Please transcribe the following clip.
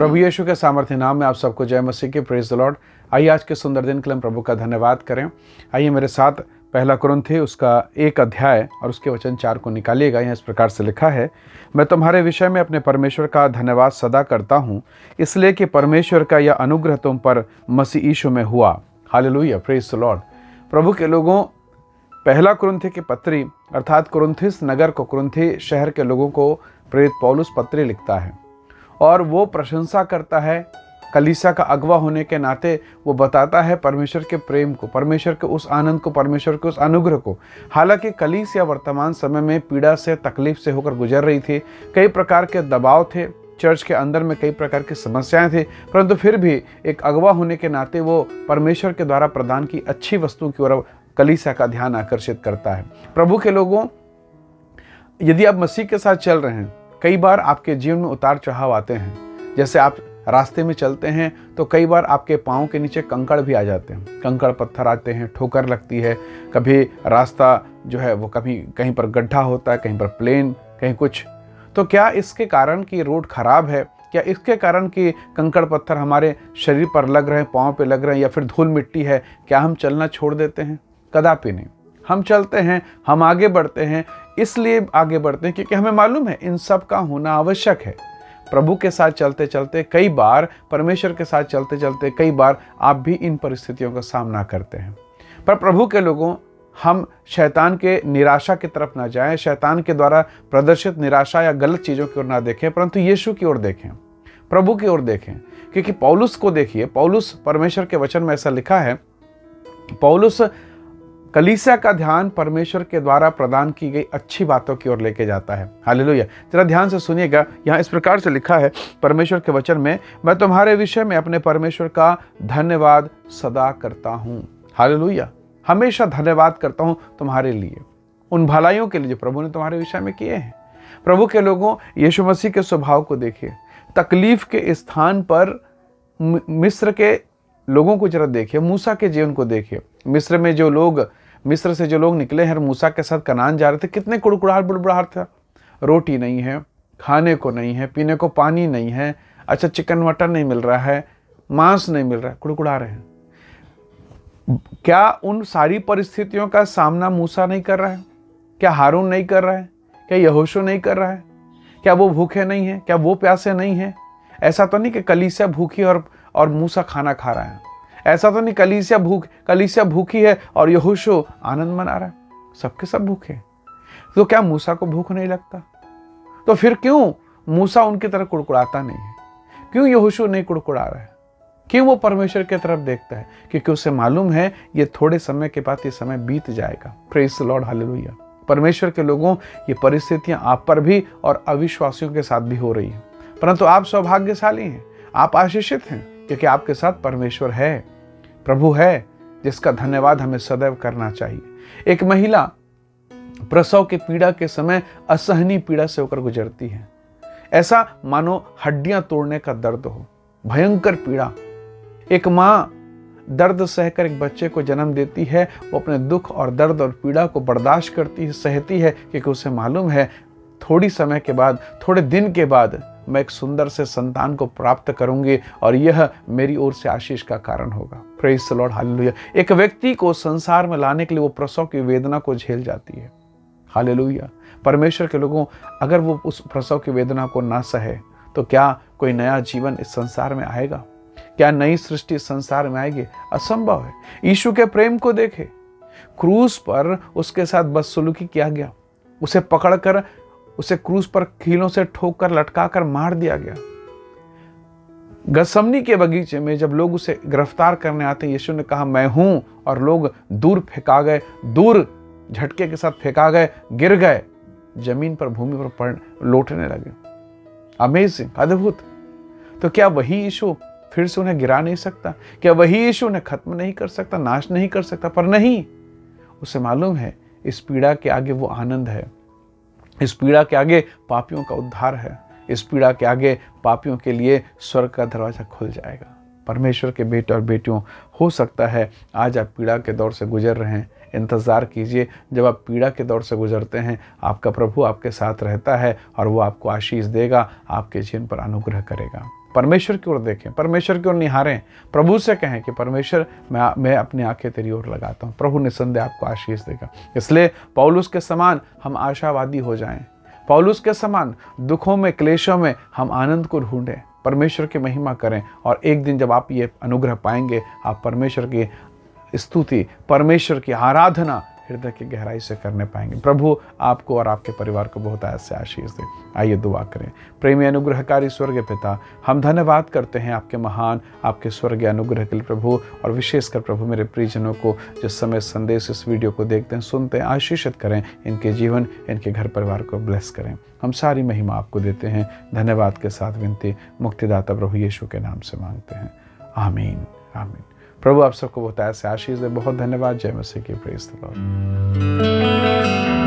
प्रभु यीशु के सामर्थ्य नाम में आप सबको जय मसीह की। Praise the Lord. आइए आज के सुंदर दिन के लिए हम प्रभु का धन्यवाद करें। आइए मेरे साथ पहला कुरिन्थी उसका 1 अध्याय और उसके वचन 4 को निकालिएगा। यहाँ इस प्रकार से लिखा है, मैं तुम्हारे विषय में अपने परमेश्वर का धन्यवाद सदा करता हूँ, इसलिए कि परमेश्वर का यह अनुग्रह तुम पर मसीह यीशु में हुआ। Hallelujah, praise the Lord. प्रभु के लोगों, पहला कुरिन्थी की पत्री अर्थात कुरिन्थिस नगर को, कुरिन्थी शहर के लोगों को प्रेरित पौलुस पत्री लिखता है और वो प्रशंसा करता है कलीसिया का अगवा होने के नाते। वो बताता है परमेश्वर के प्रेम को, परमेश्वर के उस आनंद को, परमेश्वर के उस अनुग्रह को। हालांकि कलीसिया वर्तमान समय में पीड़ा से, तकलीफ से होकर गुजर रही थी। कई प्रकार के दबाव थे, चर्च के अंदर में कई प्रकार की समस्याएं थी, परंतु फिर भी एक अगवा होने के नाते वो परमेश्वर के द्वारा प्रदान की अच्छी वस्तु की ओर कलीसिया का ध्यान आकर्षित करता है। प्रभु के लोगों, यदि आप मसीह के साथ चल रहे हैं, कई बार आपके जीवन में उतार चढ़ाव आते हैं। जैसे आप रास्ते में चलते हैं तो कई बार आपके पाँव के नीचे कंकड़ भी आ जाते हैं, कंकड़ पत्थर आते हैं, ठोकर लगती है। कभी रास्ता जो है वो कभी कहीं पर गड्ढा होता है, कहीं पर प्लेन, कहीं कुछ। तो क्या इसके कारण कि रोड खराब है, क्या इसके कारण कि कंकड़ पत्थर हमारे शरीर पर लग रहे हैं, पाँव पे लग रहे हैं, या फिर धूल मिट्टी है, क्या हम चलना छोड़ देते हैं? कदापि नहीं। हम चलते हैं, हम आगे बढ़ते हैं। इसलिए आगे बढ़ते हैं क्योंकि हमें मालूम है इन सब का होना आवश्यक है। प्रभु के साथ चलते चलते कई बार, परमेश्वर के साथ चलते चलते कई बार आप भी इन परिस्थितियों का सामना करते हैं। पर प्रभु के लोगों, हम शैतान के निराशा की तरफ ना जाएं, शैतान के द्वारा प्रदर्शित निराशा या गलत चीज़ों की ओर ना देखें, परंतु यीशु की ओर देखें, प्रभु की ओर देखें। क्योंकि पौलुस को देखिए, पौलुस, परमेश्वर के वचन में ऐसा लिखा है, पौलुस कलीसिया का ध्यान परमेश्वर के द्वारा प्रदान की गई अच्छी बातों की ओर लेके जाता है। हालेलुया। जरा ध्यान से सुनिएगा, यहाँ इस प्रकार से लिखा है परमेश्वर के वचन में, मैं तुम्हारे विषय में अपने परमेश्वर का धन्यवाद सदा करता हूँ। हालेलुया। हमेशा धन्यवाद करता हूँ तुम्हारे लिए, उन भलाइयों के लिए जो प्रभु ने तुम्हारे विषय में किए हैं। प्रभु के लोगों, यीशु मसीह के स्वभाव को देखिए। तकलीफ के स्थान पर मिस्र के लोगों को जरा देखिए, मूसा के जीवन को देखिए। मिस्र से जो लोग निकले हैं, मूसा के साथ कनान जा रहे थे, कितने कुड़कुड़ाहट बुड़बुड़ाहट था। रोटी नहीं है, खाने को नहीं है, पीने को पानी नहीं है, अच्छा चिकन मटन नहीं मिल रहा है, मांस नहीं मिल रहा है, कुड़कुड़ा रहे हैं। क्या उन सारी परिस्थितियों का सामना मूसा नहीं कर रहा है? क्या हारून नहीं कर रहा है? क्या यहोशू नहीं कर रहा है? क्या वो भूखे नहीं है? क्या वो प्यासे नहीं है? ऐसा तो नहीं कि कलीसिया भूखी और मूसा खाना खा रहा है। ऐसा तो नहीं कलीसिया भूखी है और यहोशू आनंद मना रहा है। सबके सब भूखे। तो क्या मूसा को भूख नहीं लगता? तो फिर क्यों मूसा उनकी तरफ कुड़कुड़ाता नहीं है? क्यों यहोशू नहीं कुड़कुड़ा रहा है? क्यों वो परमेश्वर की तरफ देखता है? क्योंकि उसे मालूम है ये थोड़े समय के बाद ये समय बीत जाएगा। Praise the Lord, hallelujah. परमेश्वर के लोगों, ये परिस्थितियां आप पर भी और अविश्वासियों के साथ भी हो रही हैं, परंतु आप सौभाग्यशाली हैं, आप आशीषित हैं, क्योंकि आपके साथ परमेश्वर है, प्रभु है, जिसका धन्यवाद हमें सदैव करना चाहिए। एक महिला प्रसव के पीड़ा के समय असहनीय पीड़ा से होकर गुजरती है। ऐसा मानो हड्डियां तोड़ने का दर्द हो, भयंकर पीड़ा। एक माँ दर्द सहकर एक बच्चे को जन्म देती है। वो अपने दुख और दर्द और पीड़ा को बर्दाश्त करती है, सहती है, क्योंकि उसे मालूम है थोड़ी समय के बाद, थोड़े दिन के बाद मैं एक सुंदर से संतान को प्राप्त करूंगी और यह मेरी ओर से आशीष का कारण होगा। Praise the Lord, hallelujah. एक व्यक्ति को संसार में लाने के लिए वो प्रसव की वेदना को झेल जाती है। हालेलुया। परमेश्वर के लोगों, अगर वो उस प्रसव की वेदना को ना सहे तो क्या कोई नया जीवन इस संसार में आएगा? क्या नई सृष्टि इस संसार में आएगी? असंभव है। यीशु के प्रेम को देखे, क्रूस पर उसके साथ बदसलूकी किया गया, उसे पकड़कर उसे क्रूस पर कीलों से ठोककर लटकाकर मार दिया गया। गसमनी के बगीचे में जब लोग उसे गिरफ्तार करने आते, यीशु ने कहा मैं हूं, और लोग दूर फेंका गए, दूर झटके के साथ फेंका गए, गिर गए, जमीन पर, भूमि पर लौटने लगे। अमेजिंग, अद्भुत। तो क्या वही यीशु फिर से उन्हें गिरा नहीं सकता? क्या वही यीशु उन्हें खत्म नहीं कर सकता, नाश नहीं कर सकता? पर नहीं, उसे मालूम है इस पीड़ा के आगे वो आनंद है, इस पीड़ा के आगे पापियों का उद्धार है, इस पीड़ा के आगे पापियों के लिए स्वर्ग का दरवाजा खुल जाएगा। परमेश्वर के बेटे और बेटियों, हो सकता है आज आप पीड़ा के दौर से गुजर रहे हैं, इंतज़ार कीजिए। जब आप पीड़ा के दौर से गुजरते हैं, आपका प्रभु आपके साथ रहता है और वो आपको आशीष देगा, आपके जीवन पर अनुग्रह करेगा। परमेश्वर की ओर देखें, परमेश्वर की ओर निहारें। प्रभु से कहें कि परमेश्वर मैं अपनी आंखें तेरी ओर लगाता हूँ। प्रभु निसंदेह आपको आशीष देगा। इसलिए पौलुस के समान हम आशावादी हो जाएं। पौलुस के समान दुखों में, क्लेशों में हम आनंद को ढूंढें, परमेश्वर की महिमा करें। और एक दिन जब आप ये अनुग्रह पाएंगे, आप परमेश्वर की स्तुति, परमेश्वर की आराधना हृदय की गहराई से करने पाएंगे। प्रभु आपको और आपके परिवार को बहुत ऐसे आशीष दे। आइए दुआ करें। प्रेमी अनुग्रहकारी स्वर्गीय पिता, हम धन्यवाद करते हैं आपके महान, आपके स्वर्गीय अनुग्रह के लिए प्रभु। और विशेषकर प्रभु मेरे प्रियजनों को जिस समय संदेश इस वीडियो को देखते हैं, सुनते हैं, आशीषित करें। इनके जीवन, इनके घर परिवार को ब्लेस करें। हम सारी महिमा आपको देते हैं। धन्यवाद के साथ विनती मुक्तिदाता प्रभु यीशु के नाम से मांगते हैं। आमीन, आमीन। प्रभु आप सबको बहुत ऐसे आशीष दे। बहुत धन्यवाद। जय मसीह की। Praise the Lord.